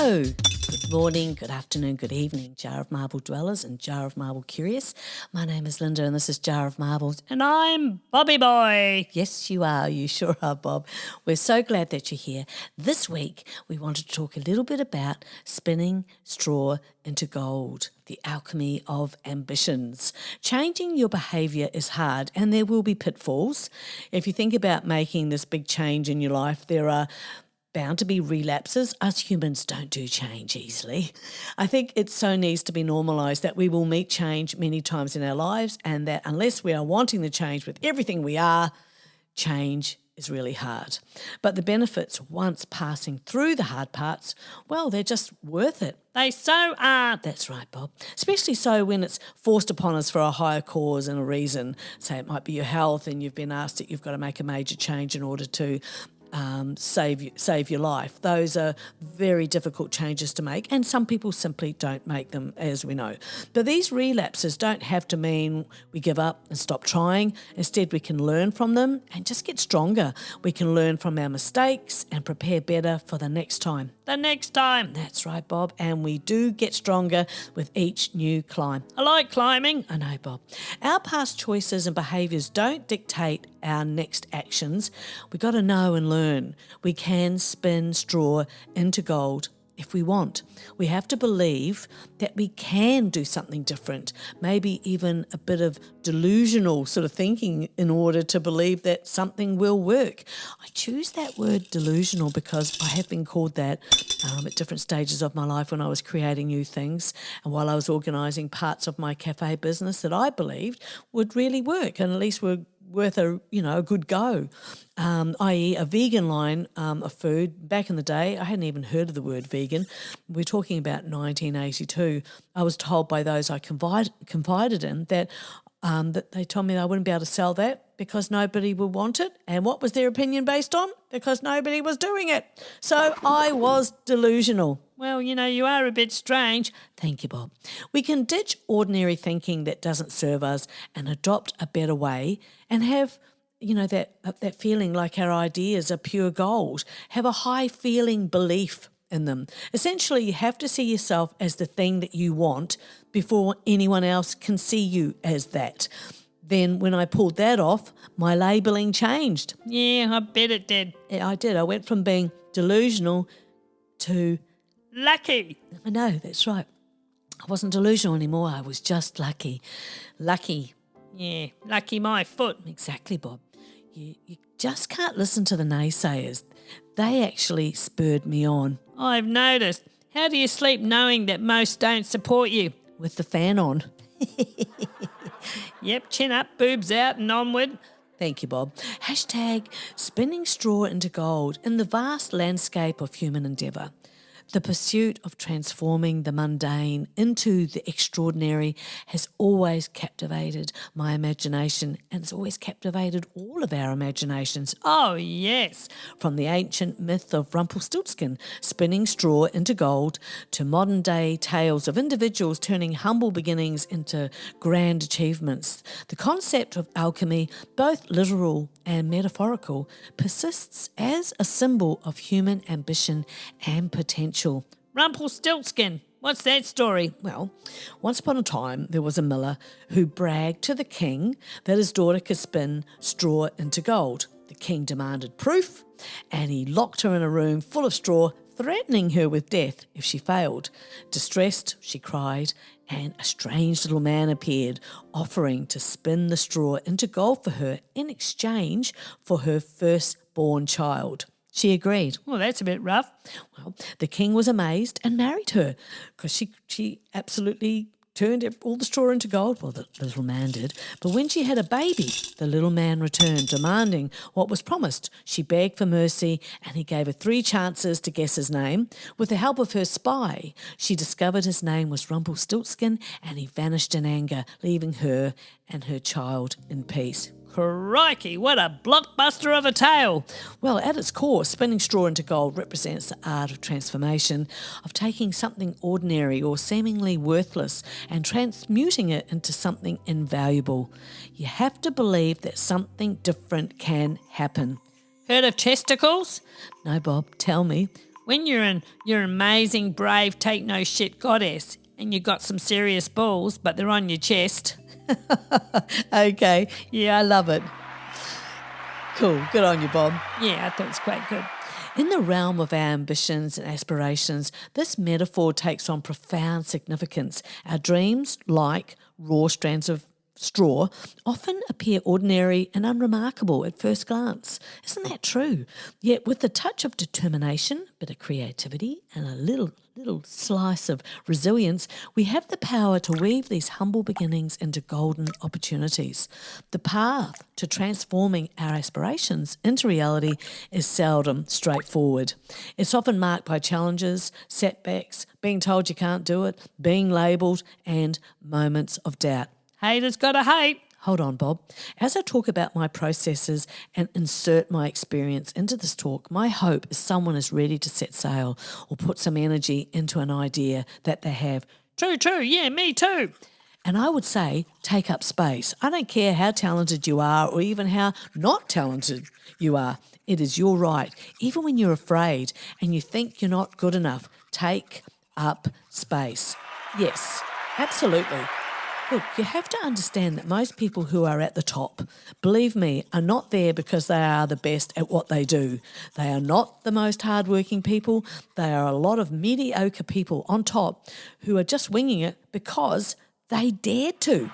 Hello, good morning, good afternoon, good evening, Jar of Marble dwellers and Jar of Marble curious. My name is Linda and this is Jar of Marbles. And I'm Bobby Boy. Yes, you are. You sure are, Bob. We're so glad that you're here. This week, we wanted to talk a little bit about spinning straw into gold, the alchemy of ambitions. Changing your behaviour is hard and there will be pitfalls. If you think about making this big change in your life, there are bound to be relapses. Us humans don't do change easily. I think it so needs to be normalised that we will meet change many times in our lives, and that unless we are wanting the change with everything we are, change is really hard. But the benefits, once passing through the hard parts, well, they're just worth it. They so are. That's right, Bob. Especially so when it's forced upon us for a higher cause and a reason. Say it might be your health and you've been asked that you've got to make a major change in order to save your life. Those are very difficult changes to make, and some people simply don't make them, as we know. But these relapses don't have to mean we give up and stop trying. Instead, we can learn from them and just get stronger. We can learn from our mistakes and prepare better for the next time. The next time. That's right, Bob, and we do get stronger with each new climb. I like climbing. I know, Bob. Our past choices and behaviours don't dictate our next actions. We've got to know and learn. We can spin straw into gold if we want. We have to believe that we can do something different, maybe even a bit of delusional sort of thinking in order to believe that something will work. I choose that word delusional because I have been called that at different stages of my life when I was creating new things and while I was organising parts of my cafe business that I believed would really work and at least were worth a good go, i.e. a vegan line of food. Back in the day, I hadn't even heard of the word vegan. We're talking about 1982. I was told by those I confided in that they told me I wouldn't be able to sell that because nobody would want it. And what was their opinion based on? Because nobody was doing it. So I was delusional. Well, you are a bit strange. Thank you, Bob. We can ditch ordinary thinking that doesn't serve us and adopt a better way and have, that feeling like our ideas are pure gold, have a high-feeling belief in them. Essentially, you have to see yourself as the thing that you want before anyone else can see you as that. Then when I pulled that off, my labelling changed. Yeah, I bet it did. Yeah, I did. I went from being delusional to lucky. I know, that's right. I wasn't delusional anymore. I was just lucky. Lucky. Yeah, lucky my foot. Exactly, Bob. You just can't listen to the naysayers. They actually spurred me on. I've noticed. How do you sleep knowing that most don't support you? With the fan on. Yep, chin up, boobs out and onward. Thank you, Bob. Hashtag spinning straw into gold in the vast landscape of human endeavour. The pursuit of transforming the mundane into the extraordinary has always captivated my imagination and has always captivated all of our imaginations. Oh, yes. From the ancient myth of Rumpelstiltskin spinning straw into gold to modern-day tales of individuals turning humble beginnings into grand achievements, the concept of alchemy, both literal and metaphorical, persists as a symbol of human ambition and potential. Rumpelstiltskin. What's that story? Well, once upon a time, there was a miller who bragged to the king that his daughter could spin straw into gold. The king demanded proof, and he locked her in a room full of straw, threatening her with death if she failed. Distressed, she cried, and a strange little man appeared, offering to spin the straw into gold for her in exchange for her firstborn child. She agreed. Well, that's a bit rough. Well, the king was amazed and married her because she absolutely turned all the straw into gold. Well, the little man did. But when she had a baby, the little man returned, demanding what was promised. She begged for mercy and he gave her 3 chances to guess his name. With the help of her spy, she discovered his name was Rumpelstiltskin and he vanished in anger, leaving her and her child in peace. Crikey, what a blockbuster of a tale. Well, at its core, spinning straw into gold represents the art of transformation, of taking something ordinary or seemingly worthless and transmuting it into something invaluable. You have to believe that something different can happen. Heard of chesticles? No, Bob, tell me. When you're an amazing, brave, take no shit goddess and you got some serious balls, but they're on your chest. Okay, yeah, I love it. Cool, good on you, Bob. Yeah, I thought it was quite good. In the realm of our ambitions and aspirations, this metaphor takes on profound significance. Our dreams, like raw strands of straw, often appear ordinary and unremarkable at first glance. Isn't that true? Yet with a touch of determination, bit of creativity, and a little slice of resilience, we have the power to weave these humble beginnings into golden opportunities. The path to transforming our aspirations into reality is seldom straightforward. It's often marked by challenges, setbacks, being told you can't do it, being labelled, and moments of doubt. Haters gotta hate. Hold on, Bob. As I talk about my processes and insert my experience into this talk, my hope is someone is ready to set sail or put some energy into an idea that they have. True, yeah, me too. And I would say, take up space. I don't care how talented you are or even how not talented you are. It is your right. Even when you're afraid and you think you're not good enough, take up space. Yes, absolutely. Look, you have to understand that most people who are at the top, believe me, are not there because they are the best at what they do. They are not the most hardworking people. They are a lot of mediocre people on top who are just winging it because they dared to.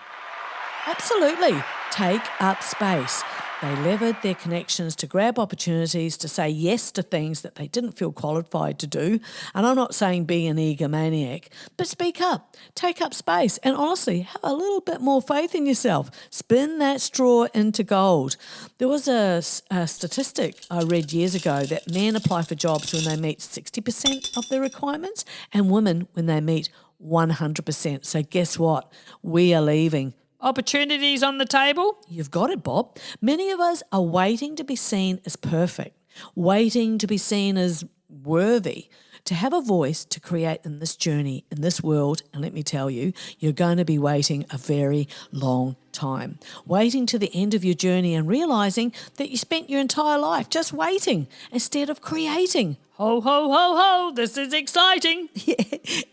Absolutely. Take up space. They levered their connections to grab opportunities to say yes to things that they didn't feel qualified to do. And I'm not saying be an egomaniac, but speak up, take up space, and honestly, have a little bit more faith in yourself. Spin that straw into gold. There was a statistic I read years ago that men apply for jobs when they meet 60% of their requirements and women when they meet 100%. So guess what? We are leaving. Opportunities on the table? You've got it, Bob. Many of us are waiting to be seen as perfect, waiting to be seen as worthy, to have a voice to create in this journey, in this world. And let me tell you, you're going to be waiting a very long time, waiting to the end of your journey and realising that you spent your entire life just waiting instead of creating. Ho, ho, ho, ho, this is exciting. Yeah,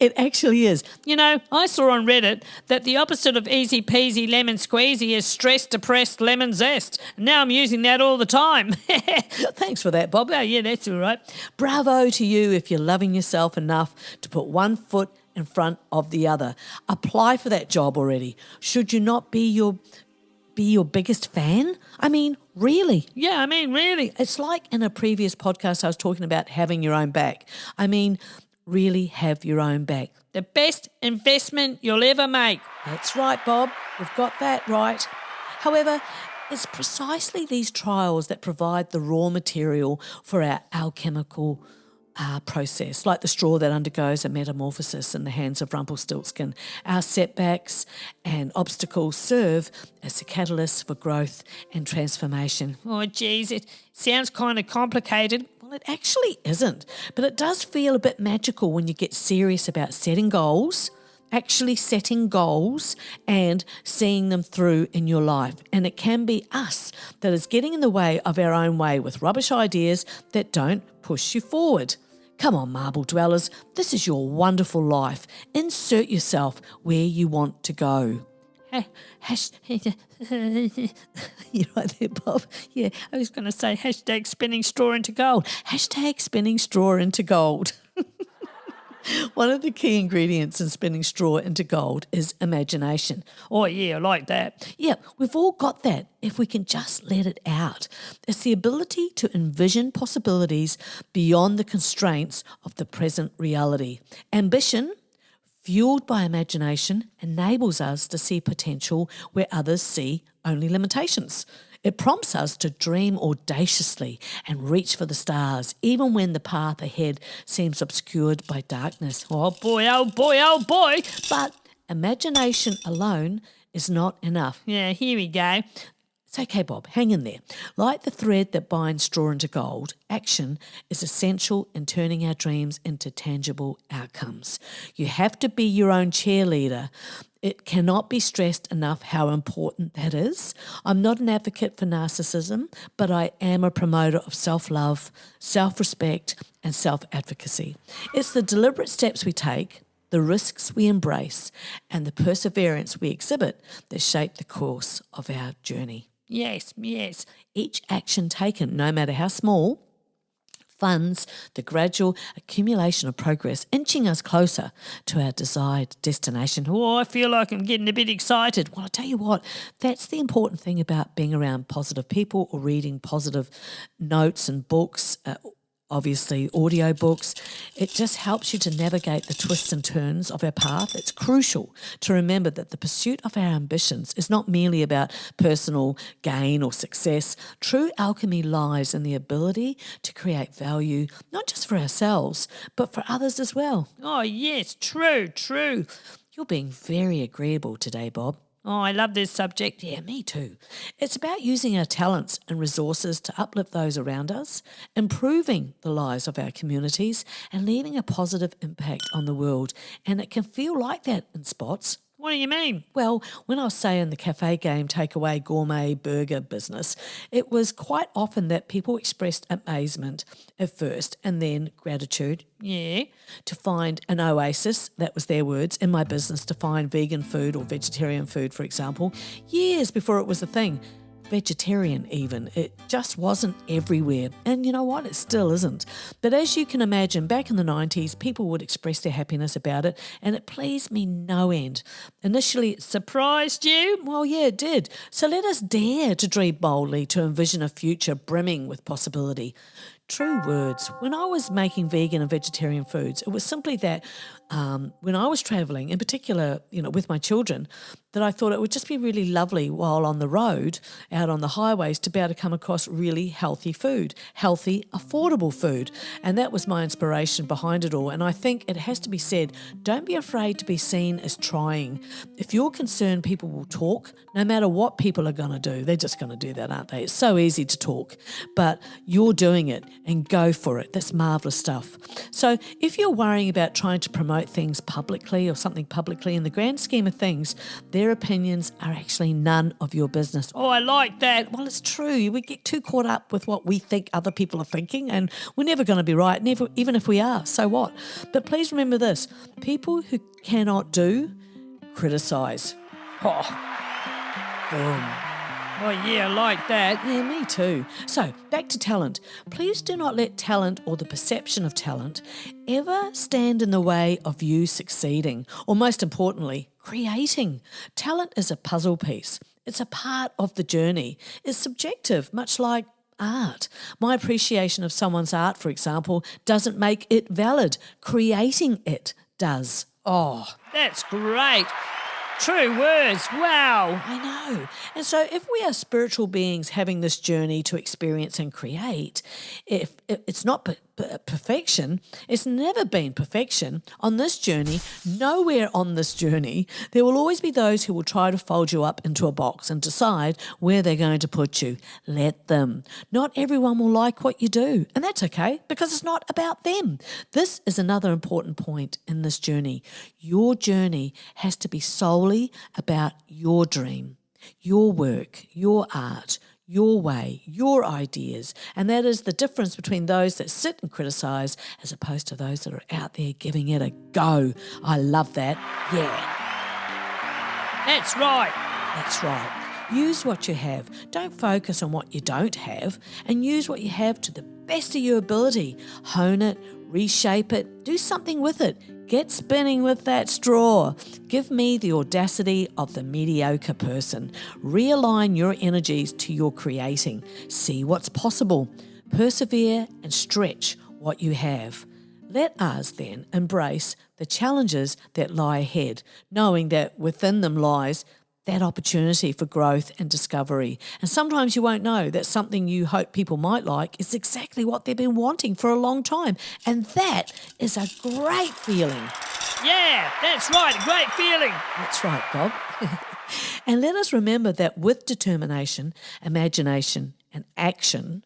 it actually is. You know, I saw on Reddit that the opposite of easy peasy lemon squeezy is stress depressed lemon zest. And now I'm using that all the time. Thanks for that, Bob. Oh, yeah, that's all right. Bravo to you if you're loving yourself enough to put one foot in front of the other. Apply for that job already. Should you not be your biggest fan? I mean, really. Yeah, really. It's like in a previous podcast I was talking about having your own back. I mean, really have your own back. The best investment you'll ever make. That's right, Bob. We've got that right. However, it's precisely these trials that provide the raw material for our alchemical process, like the straw that undergoes a metamorphosis in the hands of Rumpelstiltskin. Our setbacks and obstacles serve as the catalyst for growth and transformation. Oh, geez, it sounds kind of complicated. Well, it actually isn't, but it does feel a bit magical when you get serious about setting goals, actually setting goals and seeing them through in your life. And it can be us that is getting in the way of our own way with rubbish ideas that don't push you forward. Come on, marble dwellers, this is your wonderful life. Insert yourself where you want to go. You're right there, Bob. Yeah, I was going to say hashtag spinning straw into gold. Hashtag spinning straw into gold. One of the key ingredients in spinning straw into gold is imagination. Oh, yeah, I like that. Yeah, we've all got that if we can just let it out. It's the ability to envision possibilities beyond the constraints of the present reality. Ambition, fueled by imagination, enables us to see potential where others see only limitations. It prompts us to dream audaciously and reach for the stars, even when the path ahead seems obscured by darkness. Oh boy, oh boy, oh boy. But imagination alone is not enough. Yeah, here we go. It's okay, Bob, hang in there. Like the thread that binds straw into gold, action is essential in turning our dreams into tangible outcomes. You have to be your own cheerleader It cannot be stressed enough how important that is. I'm not an advocate for narcissism, but I am a promoter of self-love, self-respect, and self-advocacy. It's the deliberate steps we take, the risks we embrace, and the perseverance we exhibit that shape the course of our journey. Yes, yes. Each action taken, no matter how small, funds the gradual accumulation of progress, inching us closer to our desired destination. Oh, I feel like I'm getting a bit excited. Well, I tell you what, that's the important thing about being around positive people or reading positive notes and books, obviously audio books. It just helps you to navigate the twists and turns of our path. It's crucial to remember that the pursuit of our ambitions is not merely about personal gain or success. True alchemy lies in the ability to create value, not just for ourselves, but for others as well. Oh, yes, true. You're being very agreeable today, Bob. Oh, I love this subject. Yeah, me too. It's about using our talents and resources to uplift those around us, improving the lives of our communities, and leaving a positive impact on the world. And it can feel like that in spots. What do you mean? Well, when I was saying the cafe game takeaway gourmet burger business, it was quite often that people expressed amazement at first and then gratitude. Yeah. To find an oasis, that was their words, in my business to find vegan food or vegetarian food, for example, years before it was a thing. Vegetarian even. It just wasn't everywhere. And you know what? It still isn't. But as you can imagine, back in the 90s, people would express their happiness about it, and it pleased me no end. Initially, it Surprised you? well, yeah, it did. So let us dare to dream boldly, to envision a future brimming with possibility. True words. When I was making vegan and vegetarian foods, it was simply that when I was travelling, in particular, with my children, that I thought it would just be really lovely while on the road, out on the highways, to be able to come across really healthy food, healthy, affordable food. And that was my inspiration behind it all. And I think it has to be said, don't be afraid to be seen as trying. If you're concerned people will talk, no matter what people are going to do, they're just going to do that, aren't they? It's so easy to talk, but you're doing it and go for it. That's marvellous stuff. So if you're worrying about trying to promote things publicly or something publicly, in the grand scheme of things, their opinions are actually none of your business. Oh, I like that. Well, it's true. We get too caught up with what we think other people are thinking, and we're never going to be right, never, even if we are. So what? But please remember this. People who cannot do, criticise. Oh, Boom. oh yeah, I like that. Yeah, me too. So, back to talent. Please do not let talent or the perception of talent ever stand in the way of you succeeding, or most importantly, creating. Talent is a puzzle piece. It's a part of the journey. It's subjective, much like art. My appreciation of someone's art, for example, doesn't make it valid. Creating it does. Oh, that's great. True words. Wow. I know. And so if we are spiritual beings having this journey to experience and create, if it's not perfection, it's never been perfection. On this journey, nowhere on this journey, there will always be those who will try to fold you up into a box and decide where they're going to put you. Let them. Not everyone will like what you do, and that's okay because it's not about them. This is another important point in this journey. Your journey has to be solely about your dream, your work, your art, your way, your ideas. And that is the difference between those that sit and criticise as opposed to those that are out there giving it a go. I love that. Yeah. That's right. That's right. Use what you have. Don't focus on what you don't have, and use what you have to the best of your ability. Hone it, reshape it, do something with it. Get spinning with that straw. Give me the audacity of the mediocre person. Realign your energies to your creating. See what's possible. Persevere and stretch what you have. Let us then embrace the challenges that lie ahead, knowing that within them lies that opportunity for growth and discovery. And sometimes you won't know that something you hope people might like is exactly what they've been wanting for a long time. And that is a great feeling. Yeah, that's right. A great feeling. That's right, Bob. And let us remember that with determination, imagination, and action,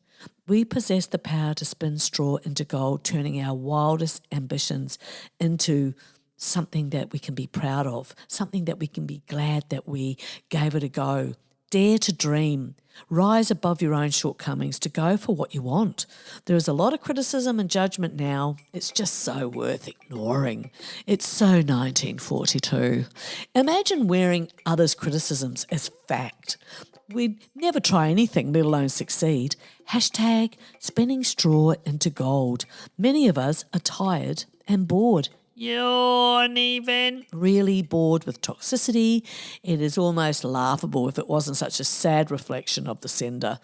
we possess the power to spin straw into gold, turning our wildest ambitions into something that we can be proud of, something that we can be glad that we gave it a go. Dare to dream. Rise above your own shortcomings to go for what you want. There is a lot of criticism and judgment now. It's just so worth ignoring. It's so 1942. Imagine wearing others' criticisms as fact. We'd never try anything, let alone succeed. Hashtag spinning straw into gold. Many of us are tired and bored. Yawn even. Really bored with toxicity. It is almost laughable if it wasn't such a sad reflection of the sender.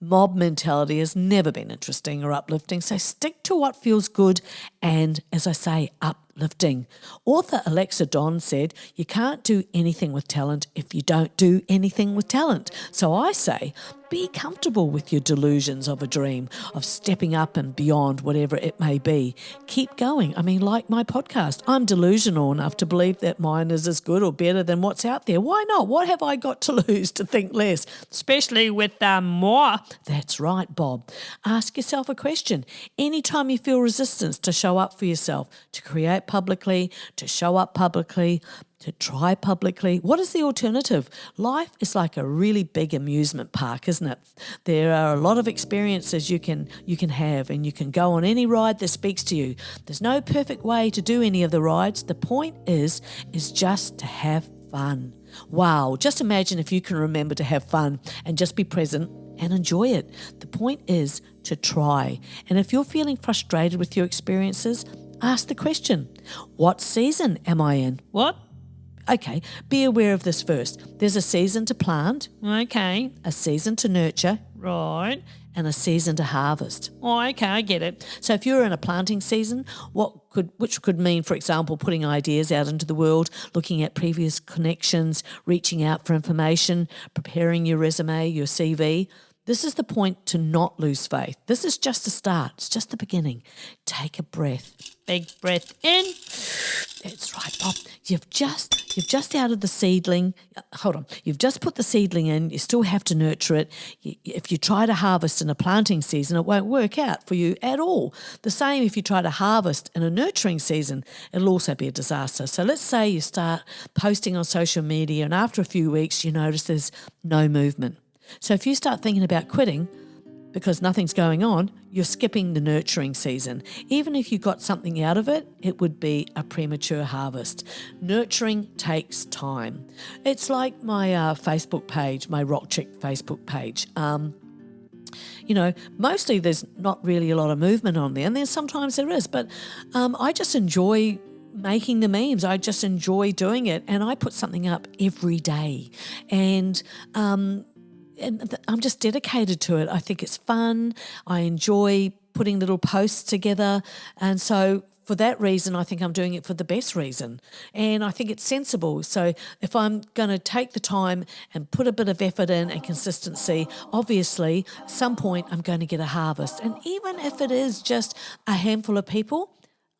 Mob mentality has never been interesting or uplifting, so stick to what feels good and, as I say, uplifting. Author Alexa Don said, you can't do anything with talent if you don't do anything with talent. So I say, be comfortable with your delusions of a dream, of stepping up and beyond whatever it may be. Keep going. I mean, like my podcast, I'm delusional enough to believe that mine is as good or better than what's out there. Why not? What have I got to lose to think less? Especially with more. That's right, Bob. Ask yourself a question. Anytime you feel resistance to show up for yourself, to create publicly, to show up publicly, to try publicly, what is the alternative? Life is like a really big amusement park, isn't it? There are a lot of experiences you can have, and you can go on any ride that speaks to you. There's no perfect way to do any of the rides. The point is just to have fun. Wow, just imagine if you can remember to have fun and just be present and enjoy it. The point is to try. And if you're feeling frustrated with your experiences, ask the question, what season am I in? What? Okay, be aware of this first. There's a season to plant, Okay. a season to nurture, Right. and a season to harvest. Oh, okay, I get it. So if you're in a planting season, which could mean, for example, putting ideas out into the world, looking at previous connections, reaching out for information, preparing your resume, your CV, this is the point to not lose faith. This is just a start. It's just the beginning. Take a breath. Big breath in. That's right, Bob. You've just out of the seedling. Hold on. You've just put the seedling in. You still have to nurture it. If you try to harvest in a planting season, it won't work out for you at all. The same if you try to harvest in a nurturing season, it'll also be a disaster. So let's say you start posting on social media, and after a few weeks, you notice there's no movement. So if you start thinking about quitting because nothing's going on, you're skipping the nurturing season. Even if you got something out of it, it would be a premature harvest. Nurturing takes time. It's like my Facebook page, my Rock Chick Facebook page. Mostly there's not really a lot of movement on there, and then sometimes there is, but I just enjoy making the memes. I just enjoy doing it, and I put something up every day. And I'm just dedicated to it. I think it's fun. I enjoy putting little posts together. And so for that reason, I think I'm doing it for the best reason. And I think it's sensible. So if I'm going to take the time and put a bit of effort in and consistency, obviously, at some point I'm going to get a harvest. And even if it is just a handful of people,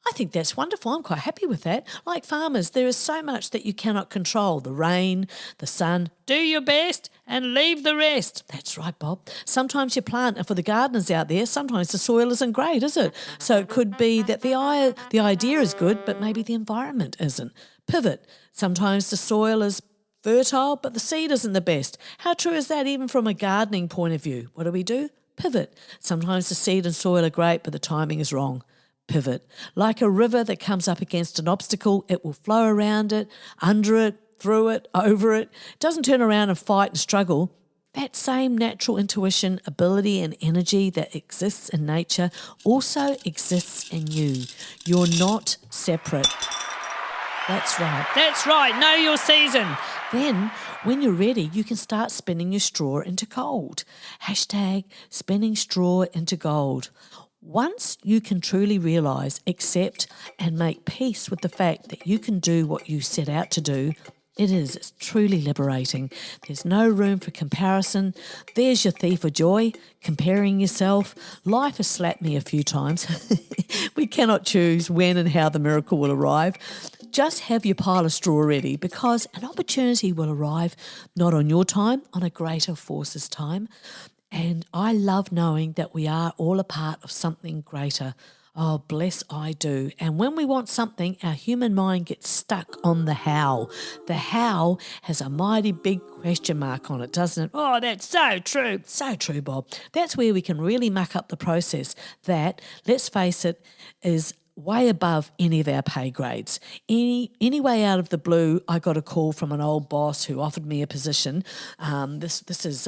I think that's wonderful. I'm quite happy with that. Like farmers, there is so much that you cannot control. The rain, the sun. Do your best and leave the rest. That's right, Bob. Sometimes you plant, and for the gardeners out there, sometimes the soil isn't great, is it? So it could be that the idea is good, but maybe the environment isn't. Pivot. Sometimes the soil is fertile, but the seed isn't the best. How true is that even from a gardening point of view? What do? Pivot. Sometimes the seed and soil are great, but the timing is wrong. Pivot. Like a river that comes up against an obstacle, it will flow around it, under it, through it, over it. It doesn't turn around and fight and struggle. That same natural intuition, ability and energy that exists in nature also exists in you. You're not separate. That's right. That's right. Know your season. Then, when you're ready, you can start spinning your straw into gold. Hashtag spinning straw into gold. Once you can truly realise, accept and make peace with the fact that you can do what you set out to do, it's truly liberating. There's no room for comparison. There's your thief of joy, comparing yourself. Life has slapped me a few times. We cannot choose when and how the miracle will arrive. Just have your pile of straw ready, because an opportunity will arrive not on your time, on a greater force's time. And I love knowing that we are all a part of something greater. Oh, bless I do. And when we want something, our human mind gets stuck on the how. The how has a mighty big question mark on it, doesn't it? Oh, that's so true. So true, Bob. That's where we can really muck up the process that, let's face it, is way above any of our pay grades. Anyway, out of the blue, I got a call from an old boss who offered me a position. This is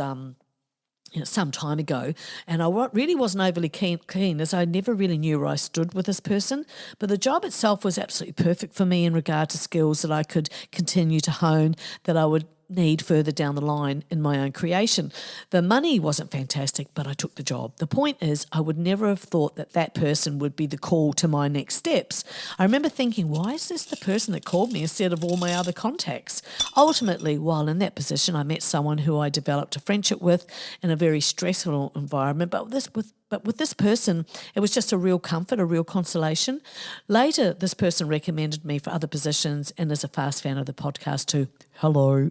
some time ago, and I really wasn't overly keen as I never really knew where I stood with this person, but the job itself was absolutely perfect for me in regard to skills that I could continue to hone, that I would need further down the line in my own creation. The money wasn't fantastic, but I took the job. The point is, I would never have thought that person would be the call to my next steps. I remember thinking, why is this the person that called me instead of all my other contacts? Ultimately, while in that position, I met someone who I developed a friendship with in a very stressful environment, but with this person, it was just a real comfort, a real consolation. Later, this person recommended me for other positions and is a fast fan of the podcast too. Hello.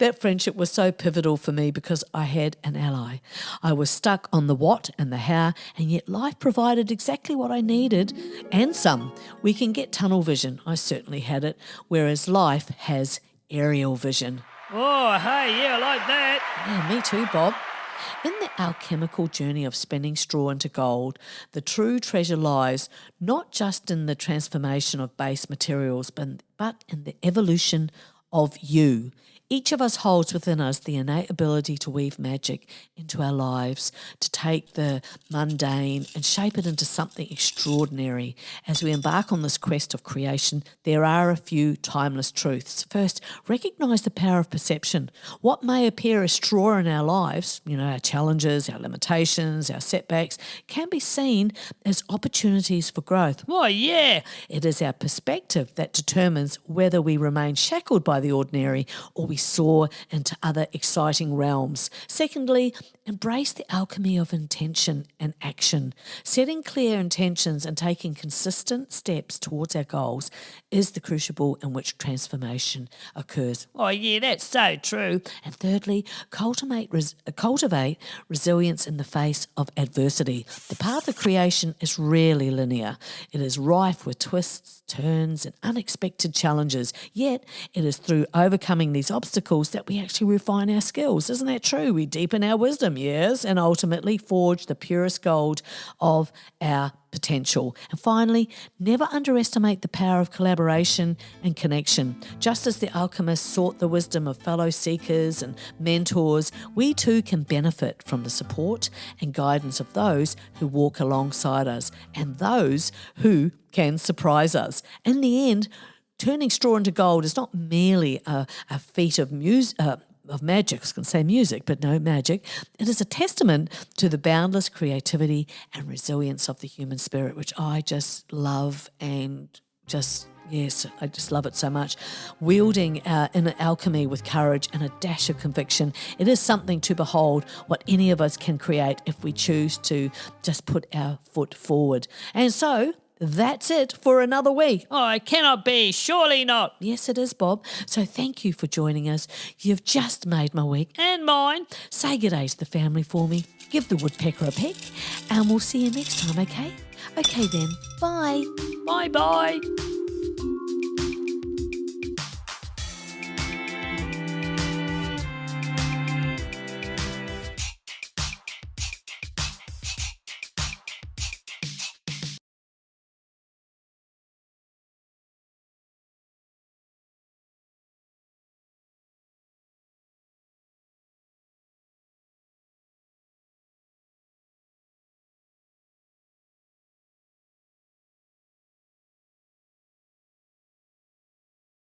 That friendship was so pivotal for me because I had an ally. I was stuck on the what and the how, and yet life provided exactly what I needed and some. We can get tunnel vision. I certainly had it, whereas life has aerial vision. Oh, hey, yeah, I like that. Yeah, me too, Bob. In the alchemical journey of spinning straw into gold, the true treasure lies not just in the transformation of base materials, but in the evolution of you. Each of us holds within us the innate ability to weave magic into our lives, to take the mundane and shape it into something extraordinary. As we embark on this quest of creation, there are a few timeless truths. First, recognise the power of perception. What may appear as straw in our lives, our challenges, our limitations, our setbacks, can be seen as opportunities for growth. Oh, yeah. It is our perspective that determines whether we remain shackled by the ordinary or we soar into other exciting realms. Secondly, embrace the alchemy of intention and action. Setting clear intentions and taking consistent steps towards our goals is the crucible in which transformation occurs. Oh, yeah, that's so true. And thirdly, cultivate resilience in the face of adversity. The path of creation is rarely linear. It is rife with twists, turns, and unexpected challenges. Yet, it is through overcoming these obstacles that we actually refine our skills. Isn't that true? We deepen our wisdom, yes, and ultimately forge the purest gold of our potential. And finally, never underestimate the power of collaboration and connection. Just as the alchemists sought the wisdom of fellow seekers and mentors, we too can benefit from the support and guidance of those who walk alongside us and those who can surprise us. In the end, turning straw into gold is not merely a feat of magic. I was going to say music, but no, magic. It is a testament to the boundless creativity and resilience of the human spirit, which I just love and I just love it so much. Wielding inner alchemy with courage and a dash of conviction, it is something to behold what any of us can create if we choose to just put our foot forward. And so, that's it for another week. Oh, it cannot be. Surely not. Yes, it is, Bob. So thank you for joining us. You've just made my week. And mine. Say good day to the family for me. Give the woodpecker a peck. And we'll see you next time, okay? Okay then. Bye. Bye-bye.